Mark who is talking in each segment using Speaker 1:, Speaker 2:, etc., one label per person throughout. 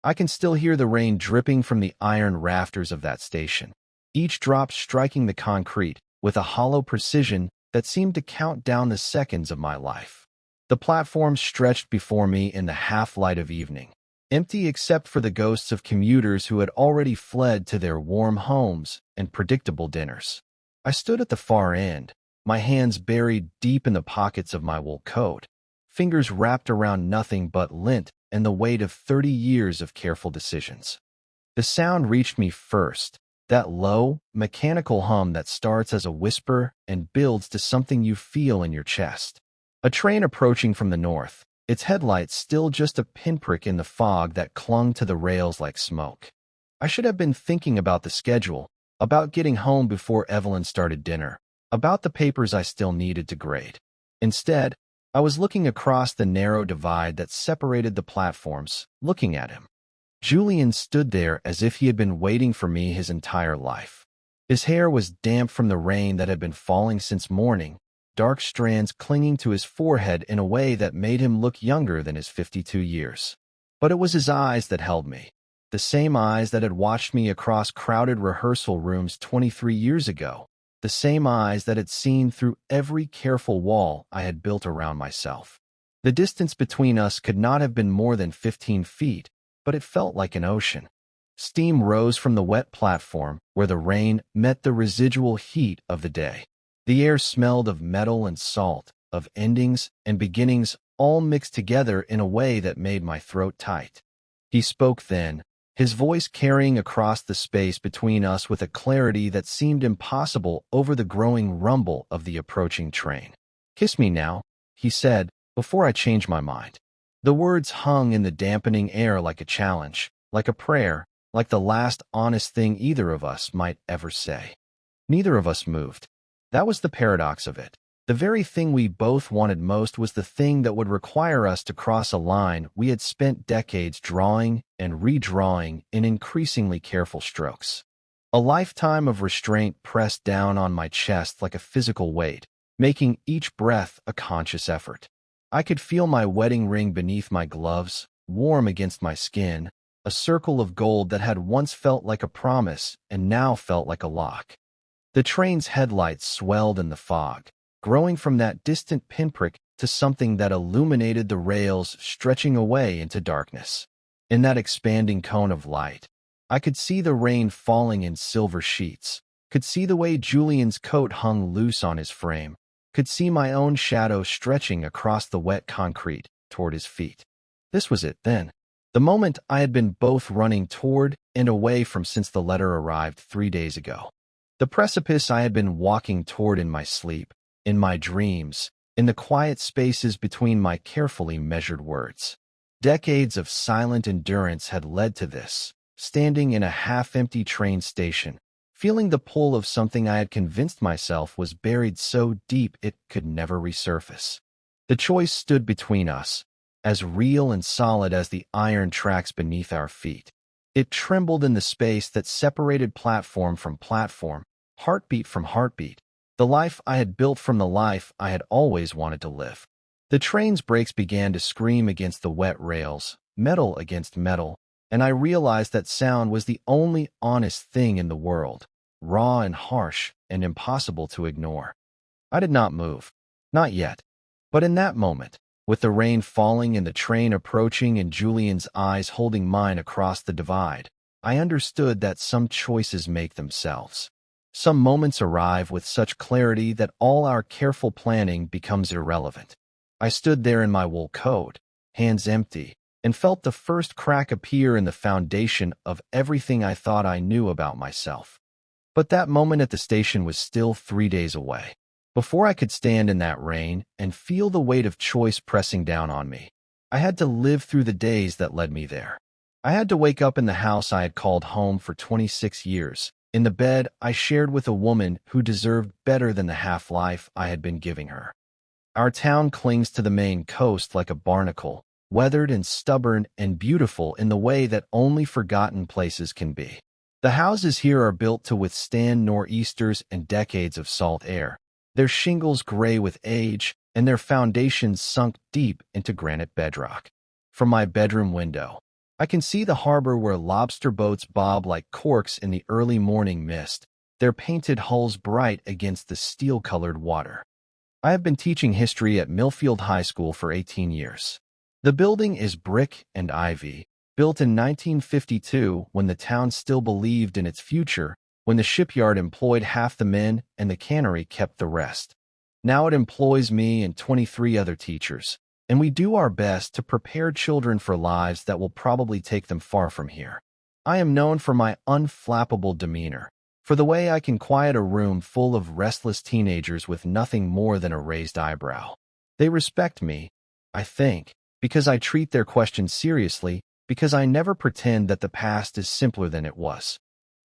Speaker 1: I can still hear the rain dripping from the iron rafters of that station, each drop striking the concrete with a hollow precision that seemed to count down the seconds of my life. The platform stretched before me in the half-light of evening, empty except for the ghosts of commuters who had already fled to their warm homes and predictable dinners. I stood at the far end, my hands buried deep in the pockets of my wool coat, fingers wrapped around nothing but lint and the weight of 30 years of careful decisions. The sound reached me first, that low, mechanical hum that starts as a whisper and builds to something you feel in your chest. A train approaching from the north, its headlights still just a pinprick in the fog that clung to the rails like smoke. I should have been thinking about the schedule, about getting home before Evelyn started dinner, about the papers I still needed to grade. Instead, I was looking across the narrow divide that separated the platforms, looking at him. Julian stood there as if he had been waiting for me his entire life. His hair was damp from the rain that had been falling since morning, dark strands clinging to his forehead in a way that made him look younger than his 52 years. But it was his eyes that held me, the same eyes that had watched me across crowded rehearsal rooms 23 years ago, the same eyes that had seen through every careful wall I had built around myself. The distance between us could not have been more than 15 feet, but it felt like an ocean. Steam rose from the wet platform where the rain met the residual heat of the day. The air smelled of metal and salt, of endings and beginnings all mixed together in a way that made my throat tight. He spoke then, his voice carrying across the space between us with a clarity that seemed impossible over the growing rumble of the approaching train. "Kiss me now," he said, before I changed my mind. The words hung in the dampening air like a challenge, like a prayer, like the last honest thing either of us might ever say. Neither of us moved. That was the paradox of it. The very thing we both wanted most was the thing that would require us to cross a line we had spent decades drawing and redrawing in increasingly careful strokes. A lifetime of restraint pressed down on my chest like a physical weight, making each breath a conscious effort. I could feel my wedding ring beneath my gloves, warm against my skin, a circle of gold that had once felt like a promise and now felt like a lock. The train's headlights swelled in the fog, growing from that distant pinprick to something that illuminated the rails stretching away into darkness. In that expanding cone of light, I could see the rain falling in silver sheets, could see the way Julian's coat hung loose on his frame, could see my own shadow stretching across the wet concrete toward his feet. This was it, then. The moment I had been both running toward and away from since the letter arrived 3 days ago. The precipice I had been walking toward in my sleep, in my dreams, in the quiet spaces between my carefully measured words. Decades of silent endurance had led to this, standing in a half-empty train station, feeling the pull of something I had convinced myself was buried so deep it could never resurface. The choice stood between us, as real and solid as the iron tracks beneath our feet. It trembled in the space that separated platform from platform, heartbeat from heartbeat, the life I had built from the life I had always wanted to live. The train's brakes began to scream against the wet rails, metal against metal, and I realized that sound was the only honest thing in the world, raw and harsh and impossible to ignore. I did not move. Not yet. But in that moment, with the rain falling and the train approaching and Julian's eyes holding mine across the divide, I understood that some choices make themselves. Some moments arrive with such clarity that all our careful planning becomes irrelevant. I stood there in my wool coat, hands empty, and felt the first crack appear in the foundation of everything I thought I knew about myself. But that moment at the station was still 3 days away. Before I could stand in that rain and feel the weight of choice pressing down on me, I had to live through the days that led me there. I had to wake up in the house I had called home for 26 years, in the bed I shared with a woman who deserved better than the half-life I had been giving her. Our town clings to the Maine coast like a barnacle, weathered and stubborn and beautiful in the way that only forgotten places can be. The houses here are built to withstand nor'easters and decades of salt air, their shingles gray with age and their foundations sunk deep into granite bedrock. From my bedroom window, I can see the harbor where lobster boats bob like corks in the early morning mist, their painted hulls bright against the steel-colored water. I have been teaching history at Millfield High School for 18 years. The building is brick and ivy, built in 1952 when the town still believed in its future, when the shipyard employed half the men and the cannery kept the rest. Now it employs me and 23 other teachers, and we do our best to prepare children for lives that will probably take them far from here. I am known for my unflappable demeanor, for the way I can quiet a room full of restless teenagers with nothing more than a raised eyebrow. They respect me, I think, because I treat their questions seriously, because I never pretend that the past is simpler than it was.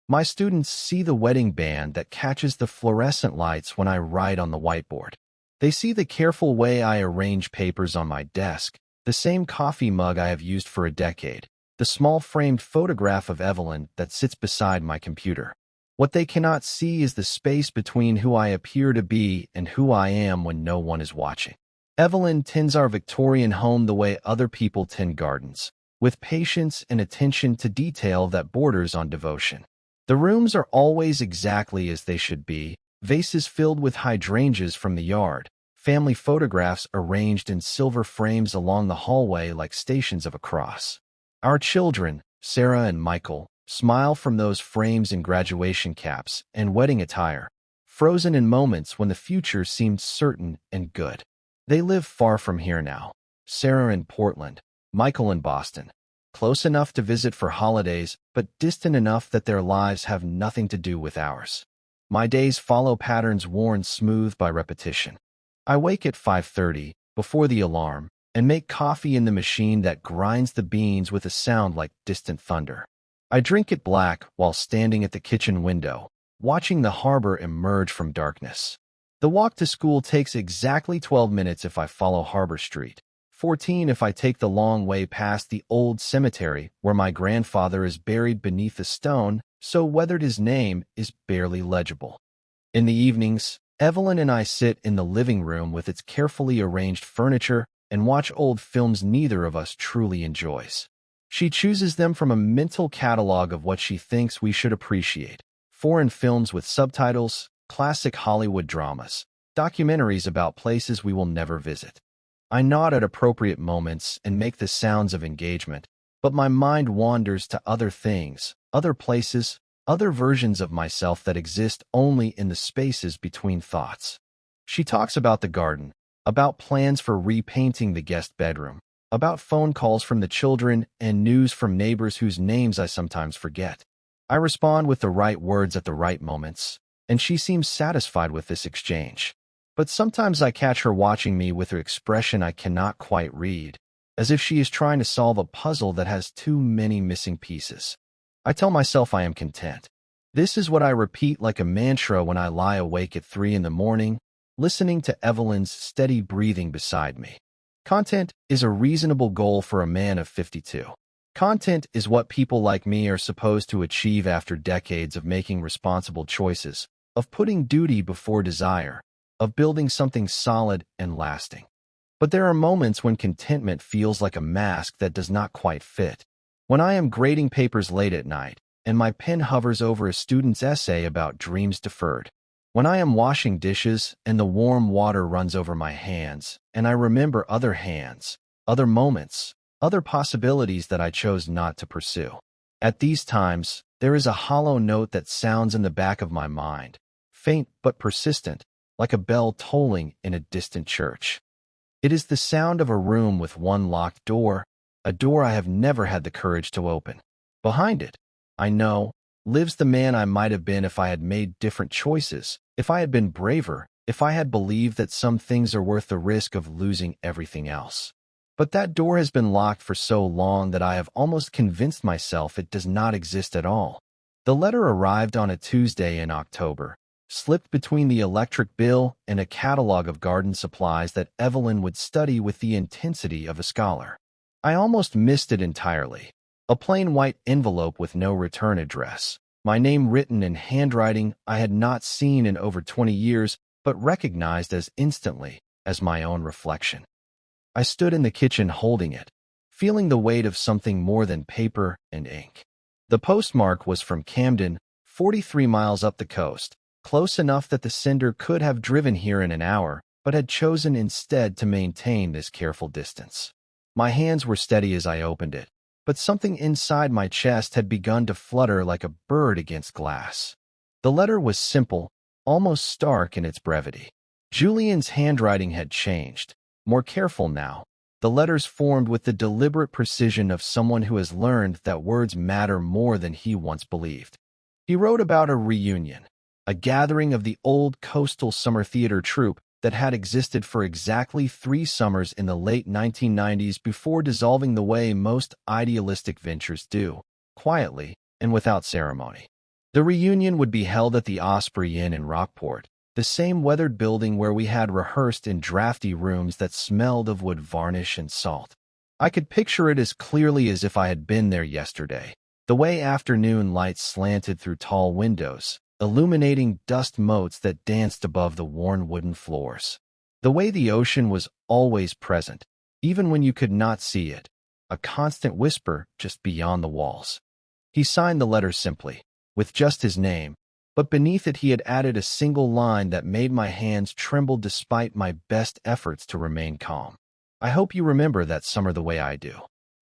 Speaker 1: My students see the wedding band that catches the fluorescent lights when I write on the whiteboard. They see the careful way I arrange papers on my desk, the same coffee mug I have used for a decade, the small framed photograph of Evelyn that sits beside my computer. What they cannot see is the space between who I appear to be and who I am when no one is watching. Evelyn tends our Victorian home the way other people tend gardens, with patience and attention to detail that borders on devotion. The rooms are always exactly as they should be, vases filled with hydrangeas from the yard, family photographs arranged in silver frames along the hallway like stations of a cross. Our children, Sarah and Michael, smile from those frames in graduation caps and wedding attire, frozen in moments when the future seemed certain and good. They live far from here now. Sarah in Portland, Michael in Boston. Close enough to visit for holidays, but distant enough that their lives have nothing to do with ours. My days follow patterns worn smooth by repetition. I wake at 5:30, before the alarm, and make coffee in the machine that grinds the beans with a sound like distant thunder. I drink it black while standing at the kitchen window, watching the harbor emerge from darkness. The walk to school takes exactly 12 minutes if I follow Harbor Street. 14 if I take the long way past the old cemetery where my grandfather is buried beneath a stone so weathered his name is barely legible. In the evenings, Evelyn and I sit in the living room with its carefully arranged furniture and watch old films neither of us truly enjoys. She chooses them from a mental catalog of what she thinks we should appreciate: foreign films with subtitles, classic Hollywood dramas, documentaries about places we will never visit. I nod at appropriate moments and make the sounds of engagement, but my mind wanders to other things, other places, other versions of myself that exist only in the spaces between thoughts. She talks about the garden, about plans for repainting the guest bedroom, about phone calls from the children and news from neighbors whose names I sometimes forget. I respond with the right words at the right moments, and she seems satisfied with this exchange. But sometimes I catch her watching me with her expression I cannot quite read, as if she is trying to solve a puzzle that has too many missing pieces. I tell myself I am content. This is what I repeat like a mantra when I lie awake at 3 in the morning, listening to Evelyn's steady breathing beside me. Content is a reasonable goal for a man of 52. Content is what people like me are supposed to achieve after decades of making responsible choices, of putting duty before desire, of building something solid and lasting. But there are moments when contentment feels like a mask that does not quite fit. When I am grading papers late at night, and my pen hovers over a student's essay about dreams deferred. When I am washing dishes, and the warm water runs over my hands, and I remember other hands, other moments, other possibilities that I chose not to pursue. At these times, there is a hollow note that sounds in the back of my mind, faint but persistent, like a bell tolling in a distant church. It is the sound of a room with one locked door, a door I have never had the courage to open. Behind it, I know, lives the man I might have been if I had made different choices, if I had been braver, if I had believed that some things are worth the risk of losing everything else. But that door has been locked for so long that I have almost convinced myself it does not exist at all. The letter arrived on a Tuesday in October, slipped between the electric bill and a catalog of garden supplies that Evelyn would study with the intensity of a scholar. I almost missed it entirely. A plain white envelope with no return address, my name written in handwriting I had not seen in over 20 years, but recognized as instantly as my own reflection. I stood in the kitchen holding it, feeling the weight of something more than paper and ink. The postmark was from Camden, 43 miles up the coast, close enough that the sender could have driven here in an hour, but had chosen instead to maintain this careful distance. My hands were steady as I opened it, but something inside my chest had begun to flutter like a bird against glass. The letter was simple, almost stark in its brevity. Julian's handwriting had changed, more careful now. The letters formed with the deliberate precision of someone who has learned that words matter more than he once believed. He wrote about a reunion, a gathering of the old coastal summer theater troupe that had existed for exactly 3 summers in the late 1990s before dissolving the way most idealistic ventures do, quietly and without ceremony. The reunion would be held at the Osprey Inn in Rockport, the same weathered building where we had rehearsed in drafty rooms that smelled of wood varnish and salt. I could picture it as clearly as if I had been there yesterday, the way afternoon light slanted through tall windows, illuminating dust motes that danced above the worn wooden floors. The way the ocean was always present, even when you could not see it, a constant whisper just beyond the walls. He signed the letter simply, with just his name, but beneath it he had added a single line that made my hands tremble despite my best efforts to remain calm. I hope you remember that summer the way I do.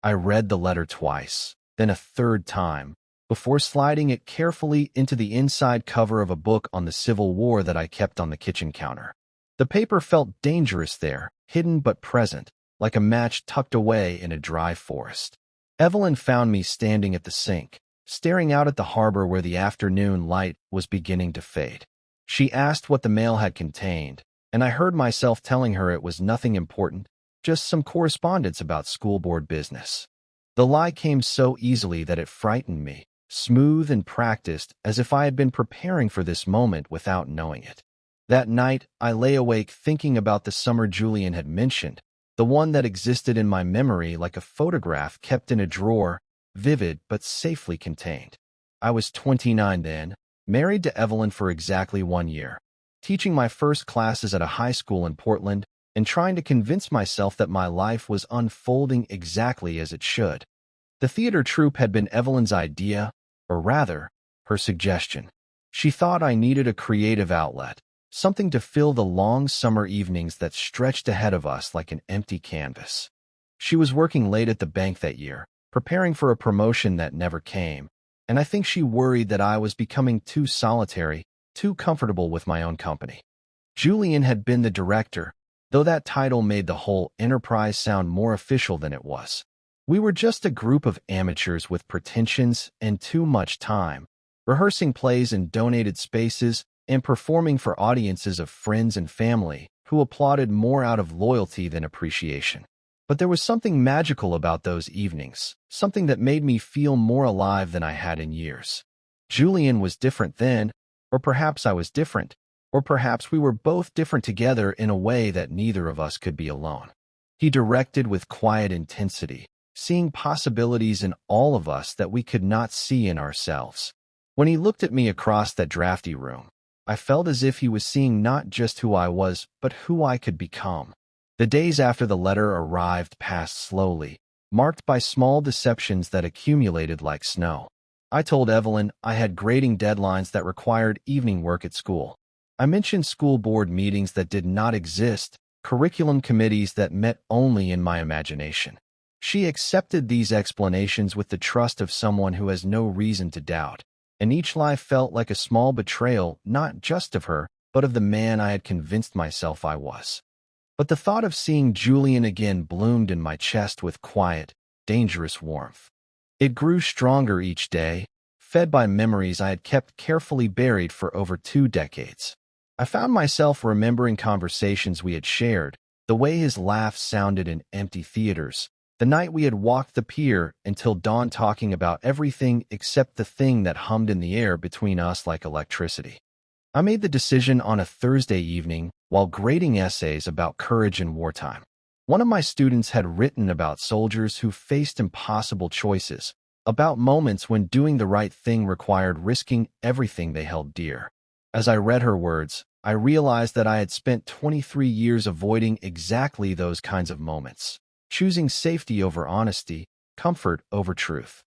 Speaker 1: I read the letter twice, then a third time, before sliding it carefully into the inside cover of a book on the Civil War that I kept on the kitchen counter. The paper felt dangerous there, hidden but present, like a match tucked away in a dry forest. Evelyn found me standing at the sink, staring out at the harbor where the afternoon light was beginning to fade. She asked what the mail had contained, and I heard myself telling her it was nothing important, just some correspondence about school board business. The lie came so easily that it frightened me, smooth and practiced, as if I had been preparing for this moment without knowing it. That night, I lay awake thinking about the summer Julian had mentioned, the one that existed in my memory like a photograph kept in a drawer, vivid but safely contained. I was 29 then, married to Evelyn for exactly 1 year, teaching my first classes at a high school in Portland, and trying to convince myself that my life was unfolding exactly as it should. The theater troupe had been Evelyn's idea, or rather, her suggestion. She thought I needed a creative outlet, something to fill the long summer evenings that stretched ahead of us like an empty canvas. She was working late at the bank that year, preparing for a promotion that never came, and I think she worried that I was becoming too solitary, too comfortable with my own company. Julian had been the director, though that title made the whole enterprise sound more official than it was. We were just a group of amateurs with pretensions and too much time, rehearsing plays in donated spaces and performing for audiences of friends and family who applauded more out of loyalty than appreciation. But there was something magical about those evenings, something that made me feel more alive than I had in years. Julian was different then, or perhaps I was different, or perhaps we were both different together in a way that neither of us could be alone. He directed with quiet intensity, seeing possibilities in all of us that we could not see in ourselves. When he looked at me across that drafty room, I felt as if he was seeing not just who I was, but who I could become. The days after the letter arrived passed slowly, marked by small deceptions that accumulated like snow. I told Evelyn I had grading deadlines that required evening work at school. I mentioned school board meetings that did not exist, curriculum committees that met only in my imagination. She accepted these explanations with the trust of someone who has no reason to doubt, and each lie felt like a small betrayal not just of her, but of the man I had convinced myself I was. But the thought of seeing Julian again bloomed in my chest with quiet, dangerous warmth. It grew stronger each day, fed by memories I had kept carefully buried for over 2 decades. I found myself remembering conversations we had shared, the way his laugh sounded in empty theaters, the night we had walked the pier until dawn talking about everything except the thing that hummed in the air between us like electricity. I made the decision on a Thursday evening while grading essays about courage in wartime. One of my students had written about soldiers who faced impossible choices, about moments when doing the right thing required risking everything they held dear. As I read her words, I realized that I had spent 23 years avoiding exactly those kinds of moments. choosing safety over honesty, comfort over truth.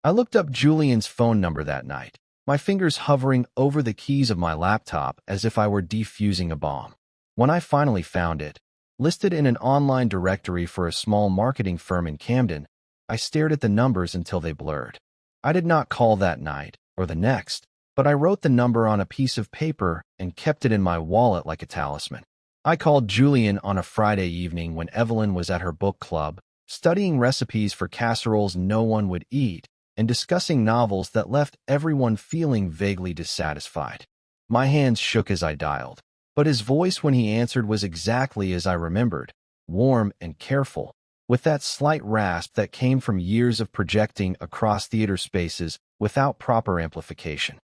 Speaker 1: I looked up Julian's phone number that night, my fingers hovering over the keys of my laptop as if I were defusing a bomb. When I finally found it, listed in an online directory for a small marketing firm in Camden, I stared at the numbers until they blurred. I did not call that night or the next, but I wrote the number on a piece of paper and kept it in my wallet like a talisman. I called Julian on a Friday evening when Evelyn was at her book club, studying recipes for casseroles no one would eat and discussing novels that left everyone feeling vaguely dissatisfied. My hands shook as I dialed, but his voice when he answered was exactly as I remembered, warm and careful, with that slight rasp that came from years of projecting across theater spaces without proper amplification.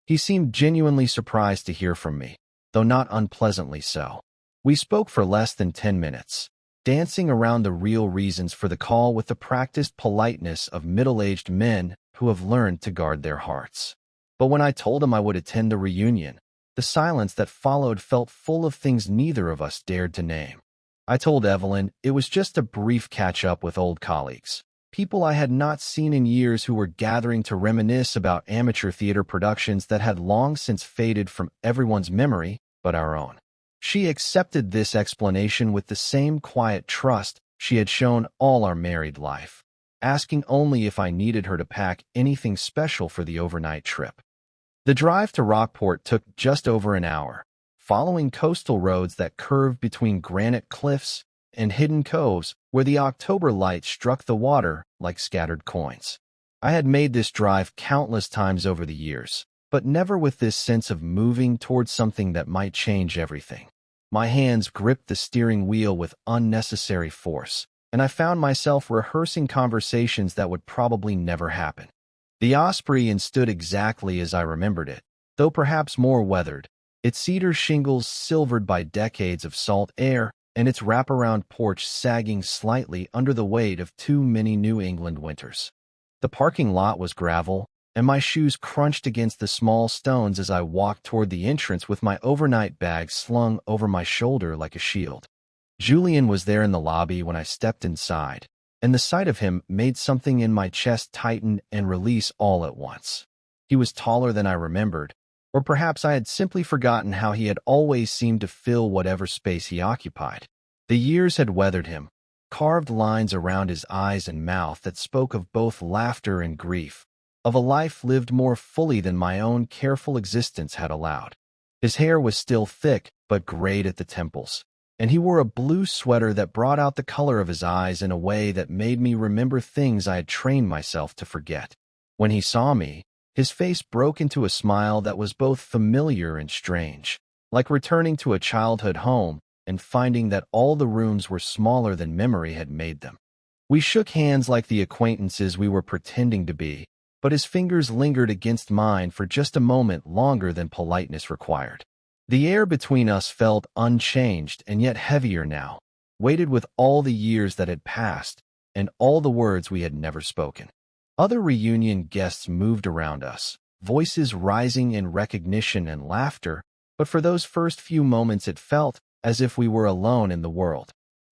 Speaker 1: He seemed genuinely surprised to hear from me, though not unpleasantly so. We spoke for less than 10 minutes, dancing around the real reasons for the call with the practiced politeness of middle-aged men who have learned to guard their hearts. But when I told him I would attend the reunion, the silence that followed felt full of things neither of us dared to name. I told Evelyn it was just a brief catch-up with old colleagues, people I had not seen in years who were gathering to reminisce about amateur theater productions that had long since faded from everyone's memory but our own. She accepted this explanation with the same quiet trust she had shown all our married life, asking only if I needed her to pack anything special for the overnight trip. The drive to Rockport took just over an hour, following coastal roads that curved between granite cliffs and hidden coves where the October light struck the water like scattered coins. I had made this drive countless times over the years, but never with this sense of moving towards something that might change everything. My hands gripped the steering wheel with unnecessary force, and I found myself rehearsing conversations that would probably never happen. The Osprey stood exactly as I remembered it, though perhaps more weathered, its cedar shingles silvered by decades of salt air, and its wraparound porch sagging slightly under the weight of too many New England winters. The parking lot was gravel, and my shoes crunched against the small stones as I walked toward the entrance with my overnight bag slung over my shoulder like a shield. Julian was there in the lobby when I stepped inside, and the sight of him made something in my chest tighten and release all at once. He was taller than I remembered, or perhaps I had simply forgotten how he had always seemed to fill whatever space he occupied. The years had weathered him, carved lines around his eyes and mouth that spoke of both laughter and grief, of a life lived more fully than my own careful existence had allowed. His hair was still thick but grayed at the temples, and he wore a blue sweater that brought out the color of his eyes in a way that made me remember things I had trained myself to forget. When he saw me, his face broke into a smile that was both familiar and strange, like returning to a childhood home and finding that all the rooms were smaller than memory had made them. We shook hands like the acquaintances we were pretending to be, but his fingers lingered against mine for just a moment longer than politeness required. The air between us felt unchanged and yet heavier now, weighted with all the years that had passed and all the words we had never spoken. Other reunion guests moved around us, voices rising in recognition and laughter, but for those first few moments it felt as if we were alone in the world.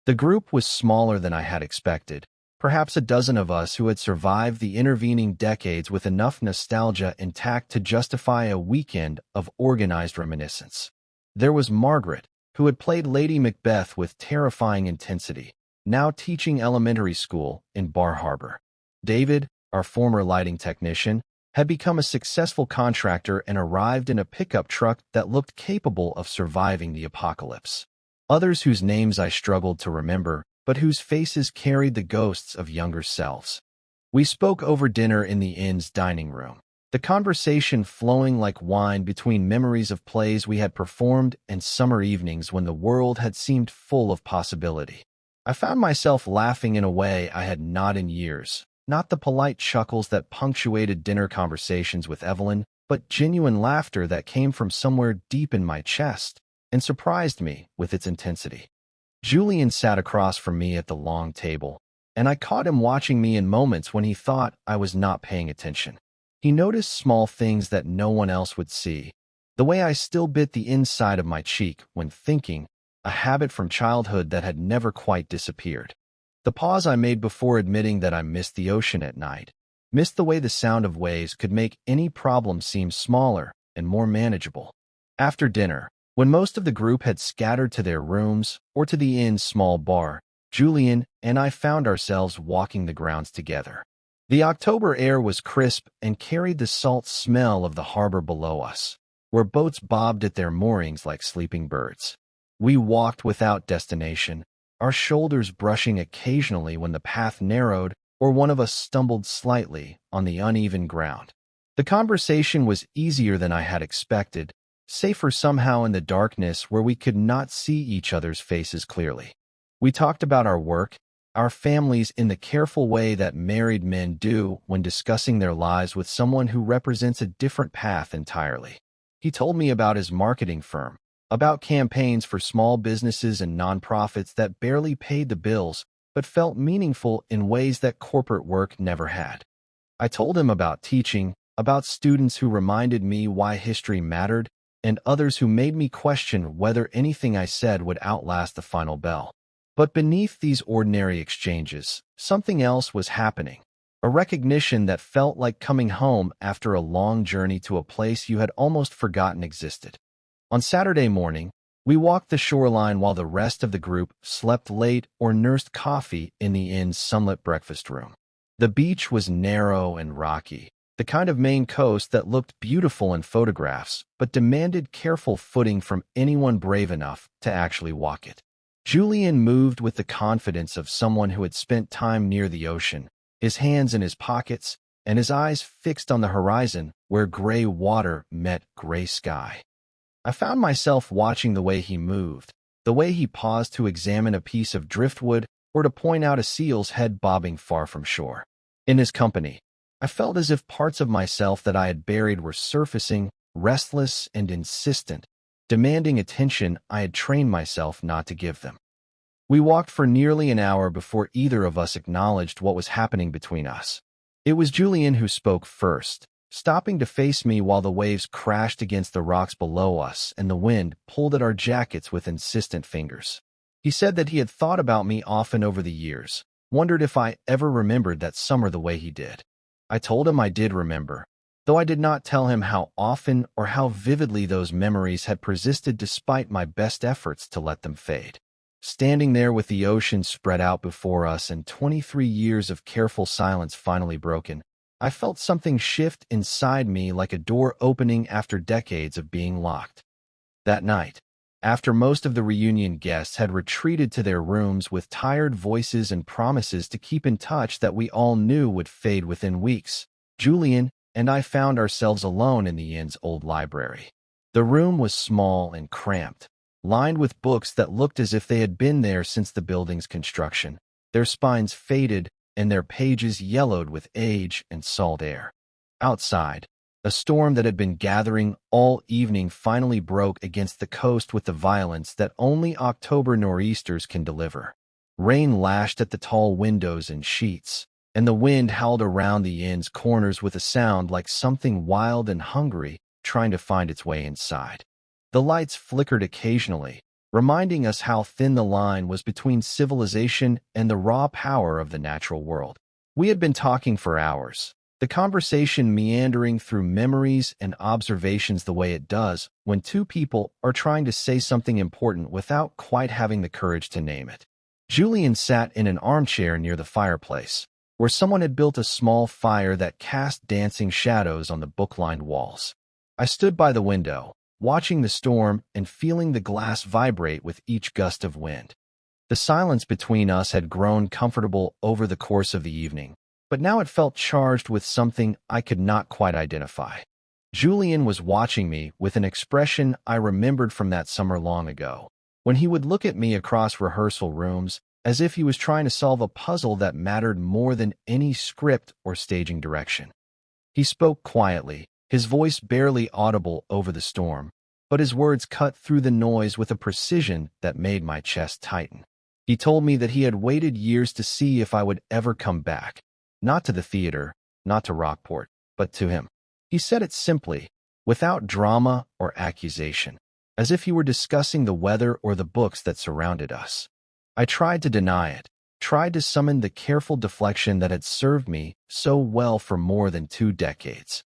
Speaker 1: The group was smaller than I had expected, perhaps a dozen of us who had survived the intervening decades with enough nostalgia intact to justify a weekend of organized reminiscence. There was Margaret, who had played Lady Macbeth with terrifying intensity, now teaching elementary school in Bar Harbor. David, our former lighting technician, had become a successful contractor and arrived in a pickup truck that looked capable of surviving the apocalypse. Others whose names I struggled to remember, but whose faces carried the ghosts of younger selves. We spoke over dinner in the inn's dining room, the conversation flowing like wine between memories of plays we had performed and summer evenings when the world had seemed full of possibility. I found myself laughing in a way I had not in years, not the polite chuckles that punctuated dinner conversations with Evelyn, but genuine laughter that came from somewhere deep in my chest and surprised me with its intensity. Julian sat across from me at the long table, and I caught him watching me in moments when he thought I was not paying attention. He noticed small things that no one else would see, the way I still bit the inside of my cheek when thinking, a habit from childhood that had never quite disappeared. The pause I made before admitting that I missed the ocean at night, missed the way the sound of waves could make any problem seem smaller and more manageable. After dinner, when most of the group had scattered to their rooms or to the inn's small bar, Julian and I found ourselves walking the grounds together. The October air was crisp and carried the salt smell of the harbor below us, where boats bobbed at their moorings like sleeping birds. We walked without destination, our shoulders brushing occasionally when the path narrowed or one of us stumbled slightly on the uneven ground. The conversation was easier than I had expected, safer somehow in the darkness where we could not see each other's faces clearly. We talked about our work, our families in the careful way that married men do when discussing their lives with someone who represents a different path entirely. He told me about his marketing firm, about campaigns for small businesses and nonprofits that barely paid the bills but felt meaningful in ways that corporate work never had. I told him about teaching, about students who reminded me why history mattered, and others who made me question whether anything I said would outlast the final bell. But beneath these ordinary exchanges, something else was happening, a recognition that felt like coming home after a long journey to a place you had almost forgotten existed. On Saturday morning, we walked the shoreline while the rest of the group slept late or nursed coffee in the inn's sunlit breakfast room. The beach was narrow and rocky, the kind of Maine coast that looked beautiful in photographs but demanded careful footing from anyone brave enough to actually walk it. Julian moved with the confidence of someone who had spent time near the ocean, his hands in his pockets and his eyes fixed on the horizon where gray water met gray sky. I found myself watching the way he moved, the way he paused to examine a piece of driftwood or to point out a seal's head bobbing far from shore. In his company, I felt as if parts of myself that I had buried were surfacing, restless and insistent, demanding attention I had trained myself not to give them. We walked for nearly an hour before either of us acknowledged what was happening between us. It was Julian who spoke first, stopping to face me while the waves crashed against the rocks below us and the wind pulled at our jackets with insistent fingers. He said that he had thought about me often over the years, wondered if I ever remembered that summer the way he did. I told him I did remember, though I did not tell him how often or how vividly those memories had persisted despite my best efforts to let them fade. Standing there with the ocean spread out before us and 23 years of careful silence finally broken, I felt something shift inside me like a door opening after decades of being locked. That night, after most of the reunion guests had retreated to their rooms with tired voices and promises to keep in touch that we all knew would fade within weeks, Julian and I found ourselves alone in the inn's old library. The room was small and cramped, lined with books that looked as if they had been there since the building's construction, their spines faded and their pages yellowed with age and salt air. Outside, a storm that had been gathering all evening finally broke against the coast with the violence that only October nor'easters can deliver. Rain lashed at the tall windows and sheets, and the wind howled around the inn's corners with a sound like something wild and hungry trying to find its way inside. The lights flickered occasionally, reminding us how thin the line was between civilization and the raw power of the natural world. We had been talking for hours, the conversation meandering through memories and observations the way it does when two people are trying to say something important without quite having the courage to name it. Julian sat in an armchair near the fireplace, where someone had built a small fire that cast dancing shadows on the book-lined walls. I stood by the window, watching the storm and feeling the glass vibrate with each gust of wind. The silence between us had grown comfortable over the course of the evening, but now it felt charged with something I could not quite identify. Julian was watching me with an expression I remembered from that summer long ago, when he would look at me across rehearsal rooms as if he was trying to solve a puzzle that mattered more than any script or staging direction. He spoke quietly, his voice barely audible over the storm, but his words cut through the noise with a precision that made my chest tighten. He told me that he had waited years to see if I would ever come back, not to the theater, not to Rockport, but to him. He said it simply, without drama or accusation, as if he were discussing the weather or the books that surrounded us. I tried to deny it, tried to summon the careful deflection that had served me so well for more than 2 decades.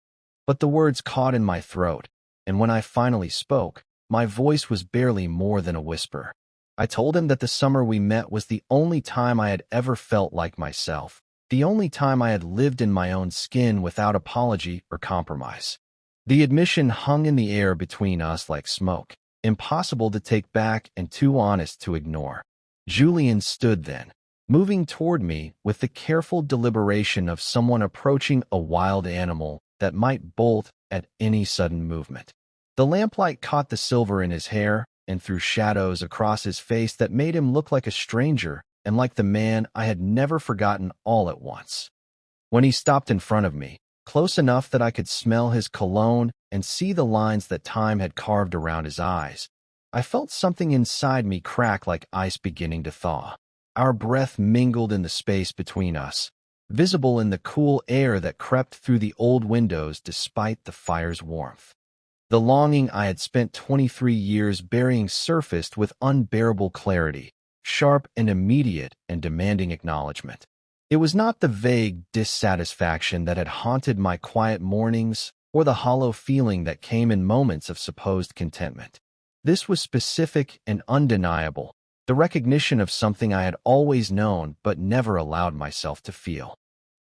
Speaker 1: But the words caught in my throat, and when I finally spoke, my voice was barely more than a whisper. I told him that the summer we met was the only time I had ever felt like myself, the only time I had lived in my own skin without apology or compromise. The admission hung in the air between us like smoke, impossible to take back and too honest to ignore. Julian stood then, moving toward me with the careful deliberation of someone approaching a wild animal that might bolt at any sudden movement. The lamplight caught the silver in his hair and threw shadows across his face that made him look like a stranger and like the man I had never forgotten all at once. When he stopped in front of me, close enough that I could smell his cologne and see the lines that time had carved around his eyes, I felt something inside me crack like ice beginning to thaw. Our breath mingled in the space between us, visible in the cool air that crept through the old windows despite the fire's warmth. The longing I had spent 23 years burying surfaced with unbearable clarity, sharp and immediate and demanding acknowledgement. It was not the vague dissatisfaction that had haunted my quiet mornings or the hollow feeling that came in moments of supposed contentment. This was specific and undeniable, the recognition of something I had always known but never allowed myself to feel.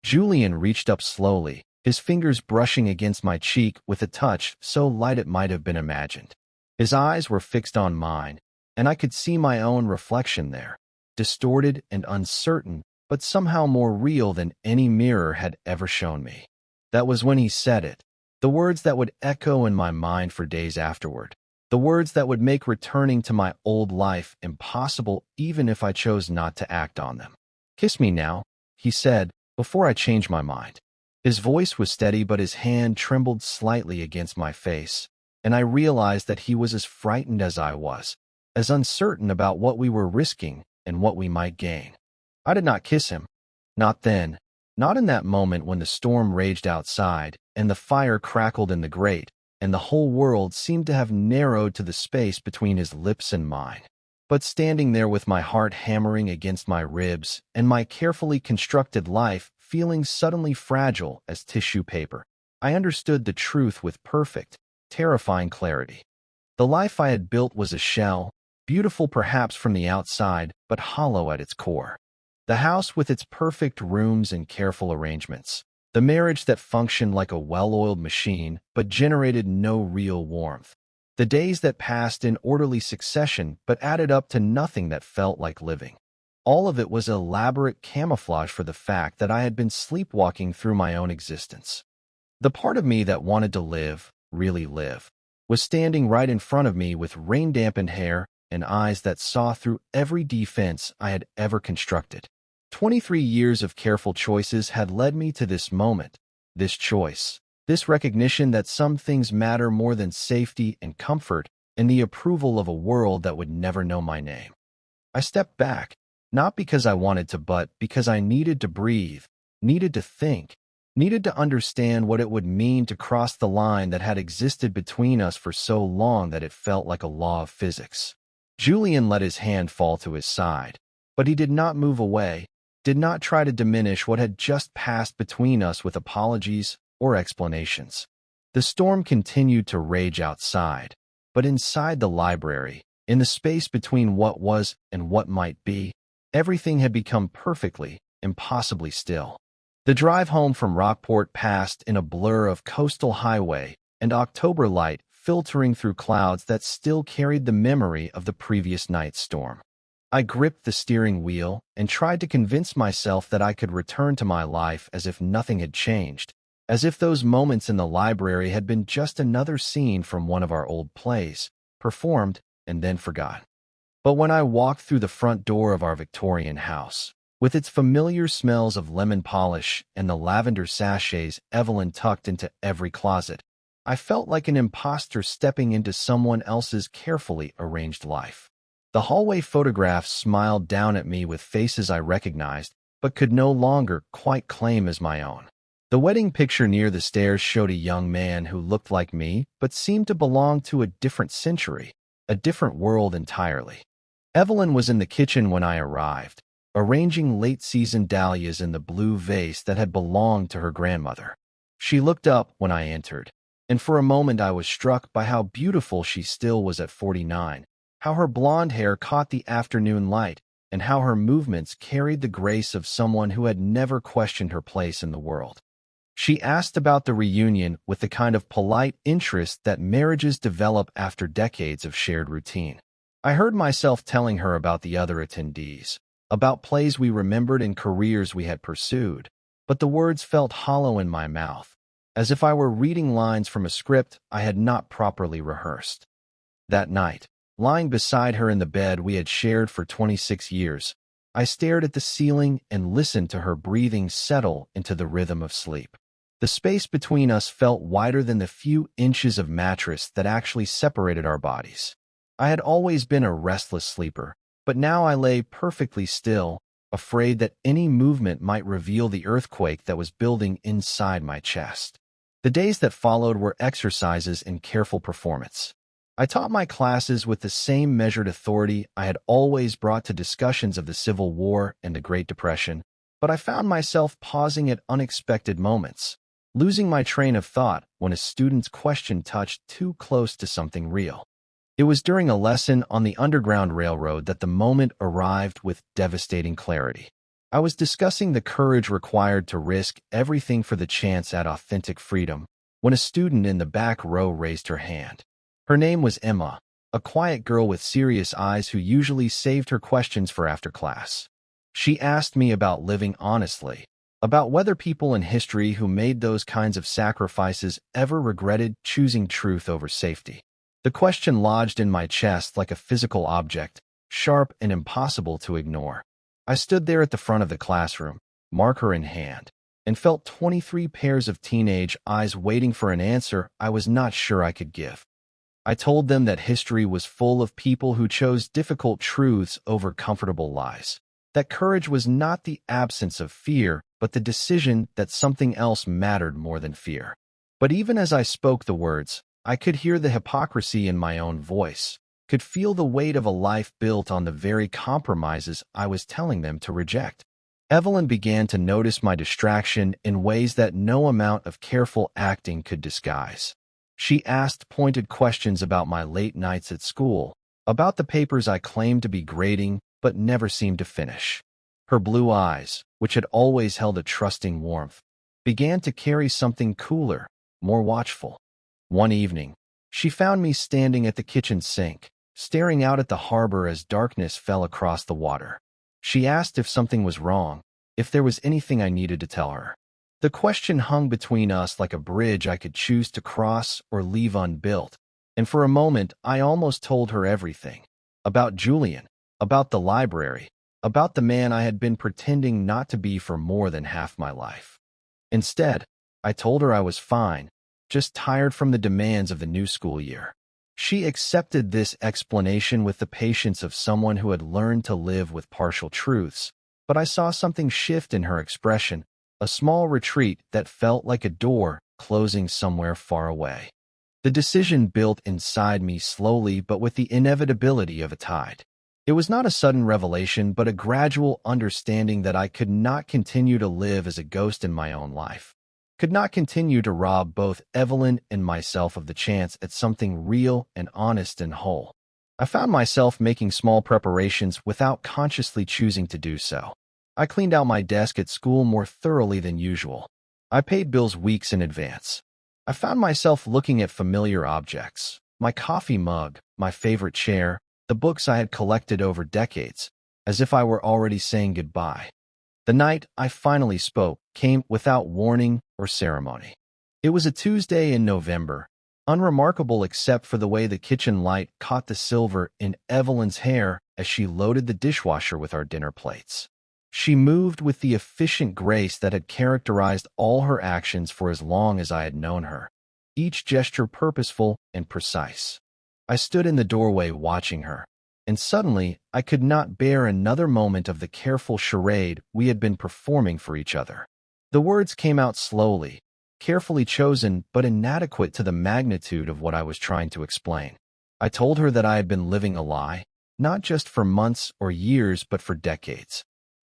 Speaker 1: Julian reached up slowly, his fingers brushing against my cheek with a touch so light it might have been imagined. His eyes were fixed on mine, and I could see my own reflection there, distorted and uncertain, but somehow more real than any mirror had ever shown me. That was when he said it, the words that would echo in my mind for days afterward, the words that would make returning to my old life impossible even if I chose not to act on them. "Kiss me now," he said, before I changed my mind. His voice was steady, but his hand trembled slightly against my face, and I realized that he was as frightened as I was, as uncertain about what we were risking and what we might gain. I did not kiss him. Not then. Not in that moment when the storm raged outside, and the fire crackled in the grate, and the whole world seemed to have narrowed to the space between his lips and mine. But standing there with my heart hammering against my ribs, and my carefully constructed life feeling suddenly fragile as tissue paper, I understood the truth with perfect, terrifying clarity. The life I had built was a shell, beautiful perhaps from the outside, but hollow at its core. The house with its perfect rooms and careful arrangements. The marriage that functioned like a well-oiled machine but generated no real warmth. The days that passed in orderly succession but added up to nothing that felt like living. All of it was elaborate camouflage for the fact that I had been sleepwalking through my own existence. The part of me that wanted to live, really live, was standing right in front of me with rain-dampened hair and eyes that saw through every defense I had ever constructed. 23 years of careful choices had led me to this moment, this choice, this recognition that some things matter more than safety and comfort and the approval of a world that would never know my name. I stepped back, not because I wanted to, but because I needed to breathe, needed to think, needed to understand what it would mean to cross the line that had existed between us for so long that it felt like a law of physics. Julian let his hand fall to his side, but he did not move away, did not try to diminish what had just passed between us with apologies or explanations. The storm continued to rage outside, but inside the library, in the space between what was and what might be, everything had become perfectly, impossibly still. The drive home from Rockport passed in a blur of coastal highway and October light filtering through clouds that still carried the memory of the previous night's storm. I gripped the steering wheel and tried to convince myself that I could return to my life as if nothing had changed, as if those moments in the library had been just another scene from one of our old plays, performed and then forgotten. But when I walked through the front door of our Victorian house, with its familiar smells of lemon polish and the lavender sachets Evelyn tucked into every closet, I felt like an imposter stepping into someone else's carefully arranged life. The hallway photographs smiled down at me with faces I recognized, but could no longer quite claim as my own. The wedding picture near the stairs showed a young man who looked like me, but seemed to belong to a different century, a different world entirely. Evelyn was in the kitchen when I arrived, arranging late-season dahlias in the blue vase that had belonged to her grandmother. She looked up when I entered, and for a moment I was struck by how beautiful she still was at 49, how her blonde hair caught the afternoon light, and how her movements carried the grace of someone who had never questioned her place in the world. She asked about the reunion with the kind of polite interest that marriages develop after decades of shared routine. I heard myself telling her about the other attendees, about plays we remembered and careers we had pursued, but the words felt hollow in my mouth, as if I were reading lines from a script I had not properly rehearsed. That night, lying beside her in the bed we had shared for 26 years, I stared at the ceiling and listened to her breathing settle into the rhythm of sleep. The space between us felt wider than the few inches of mattress that actually separated our bodies. I had always been a restless sleeper, but now I lay perfectly still, afraid that any movement might reveal the earthquake that was building inside my chest. The days that followed were exercises in careful performance. I taught my classes with the same measured authority I had always brought to discussions of the Civil War and the Great Depression, but I found myself pausing at unexpected moments, losing my train of thought when a student's question touched too close to something real. It was during a lesson on the Underground Railroad that the moment arrived with devastating clarity. I was discussing the courage required to risk everything for the chance at authentic freedom when a student in the back row raised her hand. Her name was Emma, a quiet girl with serious eyes who usually saved her questions for after class. She asked me about living honestly, about whether people in history who made those kinds of sacrifices ever regretted choosing truth over safety. The question lodged in my chest like a physical object, sharp and impossible to ignore. I stood there at the front of the classroom, marker in hand, and felt 23 pairs of teenage eyes waiting for an answer I was not sure I could give. I told them that history was full of people who chose difficult truths over comfortable lies, that courage was not the absence of fear, but the decision that something else mattered more than fear. But even as I spoke the words, I could hear the hypocrisy in my own voice, could feel the weight of a life built on the very compromises I was telling them to reject. Evelyn began to notice my distraction in ways that no amount of careful acting could disguise. She asked pointed questions about my late nights at school, about the papers I claimed to be grading but never seemed to finish. Her blue eyes, which had always held a trusting warmth, began to carry something cooler, more watchful. One evening, she found me standing at the kitchen sink, staring out at the harbor as darkness fell across the water. She asked if something was wrong, if there was anything I needed to tell her. The question hung between us like a bridge I could choose to cross or leave unbuilt, and for a moment I almost told her everything. About Julian, about the library, about the man I had been pretending not to be for more than half my life. Instead, I told her I was fine, just tired from the demands of the new school year. She accepted this explanation with the patience of someone who had learned to live with partial truths, but I saw something shift in her expression, a small retreat that felt like a door closing somewhere far away. The decision built inside me slowly but with the inevitability of a tide. It was not a sudden revelation but a gradual understanding that I could not continue to live as a ghost in my own life, could not continue to rob both Evelyn and myself of the chance at something real and honest and whole. I found myself making small preparations without consciously choosing to do so. I cleaned out my desk at school more thoroughly than usual. I paid bills weeks in advance. I found myself looking at familiar objects, my coffee mug, my favorite chair, the books I had collected over decades, as if I were already saying goodbye. The night I finally spoke came without warning or ceremony. It was a Tuesday in November, unremarkable except for the way the kitchen light caught the silver in Evelyn's hair as she loaded the dishwasher with our dinner plates. She moved with the efficient grace that had characterized all her actions for as long as I had known her, each gesture purposeful and precise. I stood in the doorway watching her, and suddenly I could not bear another moment of the careful charade we had been performing for each other. The words came out slowly, carefully chosen but inadequate to the magnitude of what I was trying to explain. I told her that I had been living a lie, not just for months or years but for decades.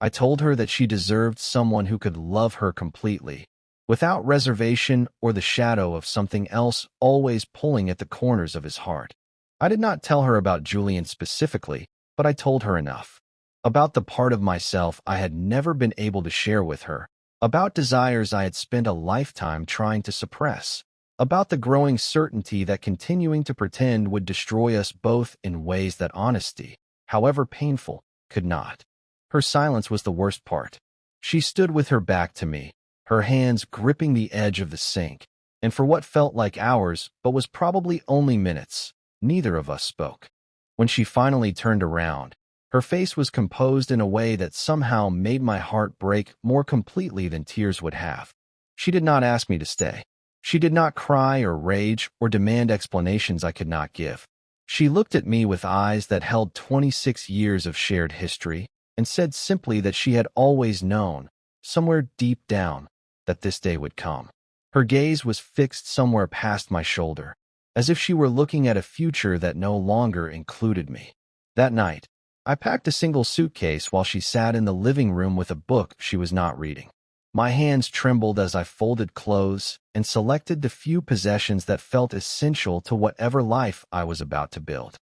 Speaker 1: I told her that she deserved someone who could love her completely, without reservation or the shadow of something else always pulling at the corners of his heart. I did not tell her about Julian specifically, but I told her enough. About the part of myself I had never been able to share with her, about desires I had spent a lifetime trying to suppress, about the growing certainty that continuing to pretend would destroy us both in ways that honesty, however painful, could not. Her silence was the worst part. She stood with her back to me, her hands gripping the edge of the sink, and for what felt like hours but was probably only minutes, neither of us spoke. When she finally turned around, her face was composed in a way that somehow made my heart break more completely than tears would have. She did not ask me to stay. She did not cry or rage or demand explanations I could not give. She looked at me with eyes that held 26 years of shared history and said simply that she had always known, somewhere deep down, that this day would come. Her gaze was fixed somewhere past my shoulder, as if she were looking at a future that no longer included me. That night, I packed a single suitcase while she sat in the living room with a book she was not reading. My hands trembled as I folded clothes and selected the few possessions that felt essential to whatever life I was about to build.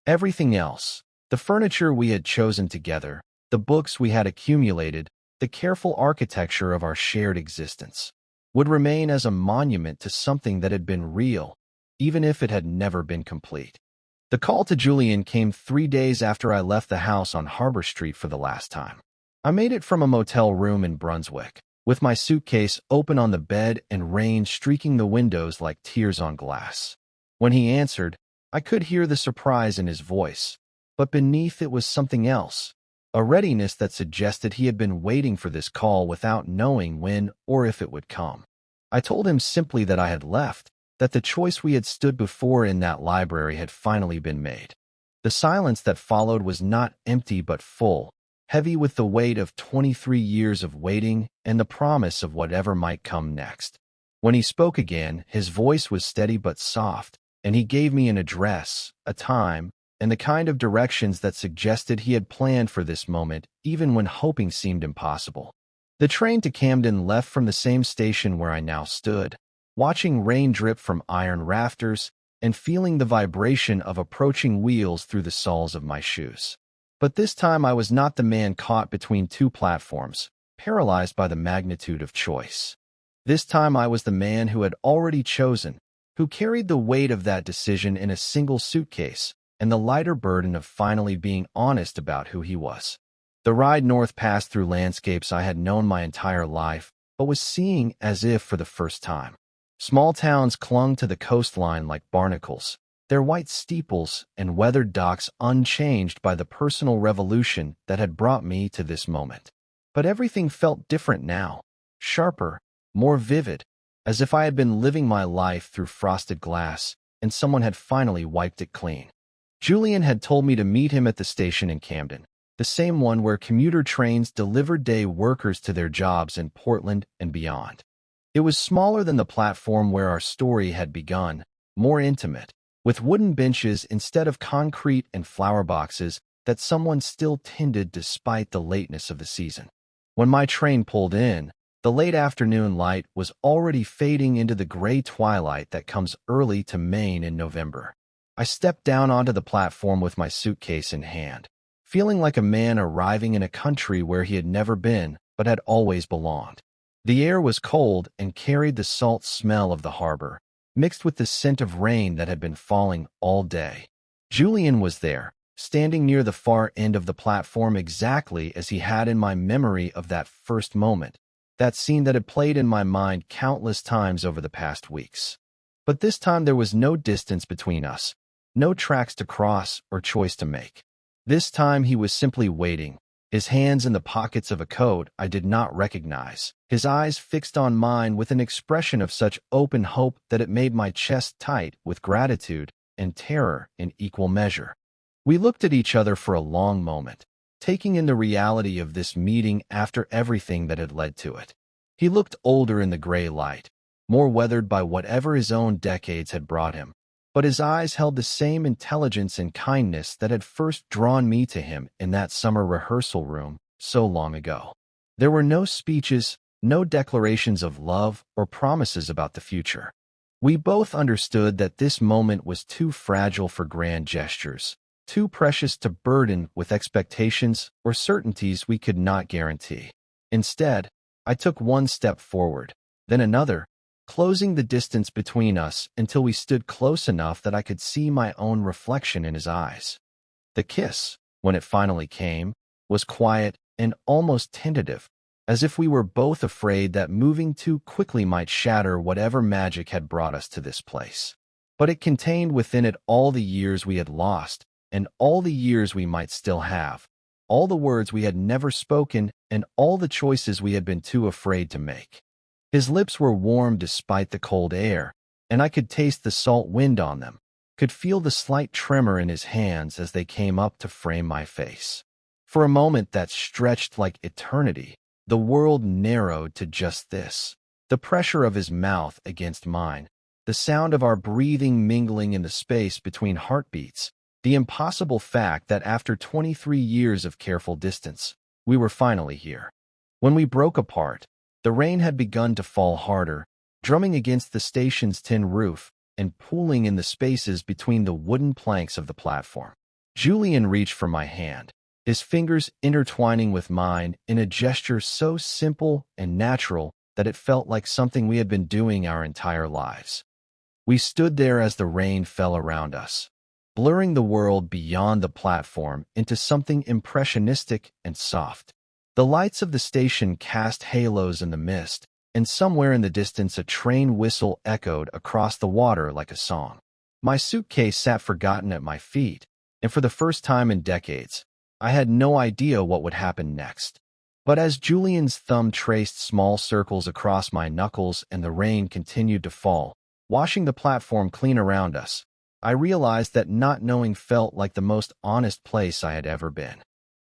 Speaker 1: Everything else, the furniture we had chosen together, the books we had accumulated, the careful architecture of our shared existence, would remain as a monument to something that had been real, even if it had never been complete. The call to Julian came 3 days after I left the house on Harbor Street for the last time. I made it from a motel room in Brunswick, with my suitcase open on the bed and rain streaking the windows like tears on glass. When he answered, I could hear the surprise in his voice, but beneath it was something else, a readiness that suggested he had been waiting for this call without knowing when or if it would come. I told him simply that I had left, that the choice we had stood before in that library had finally been made. The silence that followed was not empty but full, heavy with the weight of 23 years of waiting and the promise of whatever might come next. When he spoke again, his voice was steady but soft, and he gave me an address, a time, and the kind of directions that suggested he had planned for this moment even when hoping seemed impossible. The train to Camden left from the same station where I now stood, watching rain drip from iron rafters and feeling the vibration of approaching wheels through the soles of my shoes. But this time I was not the man caught between two platforms, paralyzed by the magnitude of choice. This time I was the man who had already chosen, who carried the weight of that decision in a single suitcase and the lighter burden of finally being honest about who he was. The ride north passed through landscapes I had known my entire life, but was seeing as if for the first time. Small towns clung to the coastline like barnacles, their white steeples and weathered docks unchanged by the personal revolution that had brought me to this moment. But everything felt different now, sharper, more vivid, as if I had been living my life through frosted glass and someone had finally wiped it clean. Julian had told me to meet him at the station in Camden, the same one where commuter trains delivered day workers to their jobs in Portland and beyond. It was smaller than the platform where our story had begun, more intimate, with wooden benches instead of concrete and flower boxes that someone still tended despite the lateness of the season. When my train pulled in, the late afternoon light was already fading into the gray twilight that comes early to Maine in November. I stepped down onto the platform with my suitcase in hand, feeling like a man arriving in a country where he had never been but had always belonged. The air was cold and carried the salt smell of the harbor, mixed with the scent of rain that had been falling all day. Julian was there, standing near the far end of the platform exactly as he had in my memory of that first moment, that scene that had played in my mind countless times over the past weeks. But this time there was no distance between us, no tracks to cross or choice to make. This time he was simply waiting, his hands in the pockets of a coat I did not recognize, his eyes fixed on mine with an expression of such open hope that it made my chest tight with gratitude and terror in equal measure. We looked at each other for a long moment, taking in the reality of this meeting after everything that had led to it. He looked older in the gray light, more weathered by whatever his own decades had brought him, but his eyes held the same intelligence and kindness that had first drawn me to him in that summer rehearsal room so long ago. There were no speeches, no declarations of love or promises about the future. We both understood that this moment was too fragile for grand gestures, too precious to burden with expectations or certainties we could not guarantee. Instead, I took one step forward, then another, closing the distance between us until we stood close enough that I could see my own reflection in his eyes. The kiss, when it finally came, was quiet and almost tentative, as if we were both afraid that moving too quickly might shatter whatever magic had brought us to this place. But it contained within it all the years we had lost, and all the years we might still have, all the words we had never spoken, and all the choices we had been too afraid to make. His lips were warm despite the cold air, and I could taste the salt wind on them, could feel the slight tremor in his hands as they came up to frame my face. For a moment that stretched like eternity, the world narrowed to just this: the pressure of his mouth against mine, the sound of our breathing mingling in the space between heartbeats, the impossible fact that after 23 years of careful distance, we were finally here. When we broke apart, the rain had begun to fall harder, drumming against the station's tin roof and pooling in the spaces between the wooden planks of the platform. Julian reached for my hand, his fingers intertwining with mine in a gesture so simple and natural that it felt like something we had been doing our entire lives. We stood there as the rain fell around us, blurring the world beyond the platform into something impressionistic and soft. The lights of the station cast halos in the mist, and somewhere in the distance a train whistle echoed across the water like a song. My suitcase sat forgotten at my feet, and for the first time in decades, I had no idea what would happen next. But as Julian's thumb traced small circles across my knuckles and the rain continued to fall, washing the platform clean around us, I realized that not knowing felt like the most honest place I had ever been.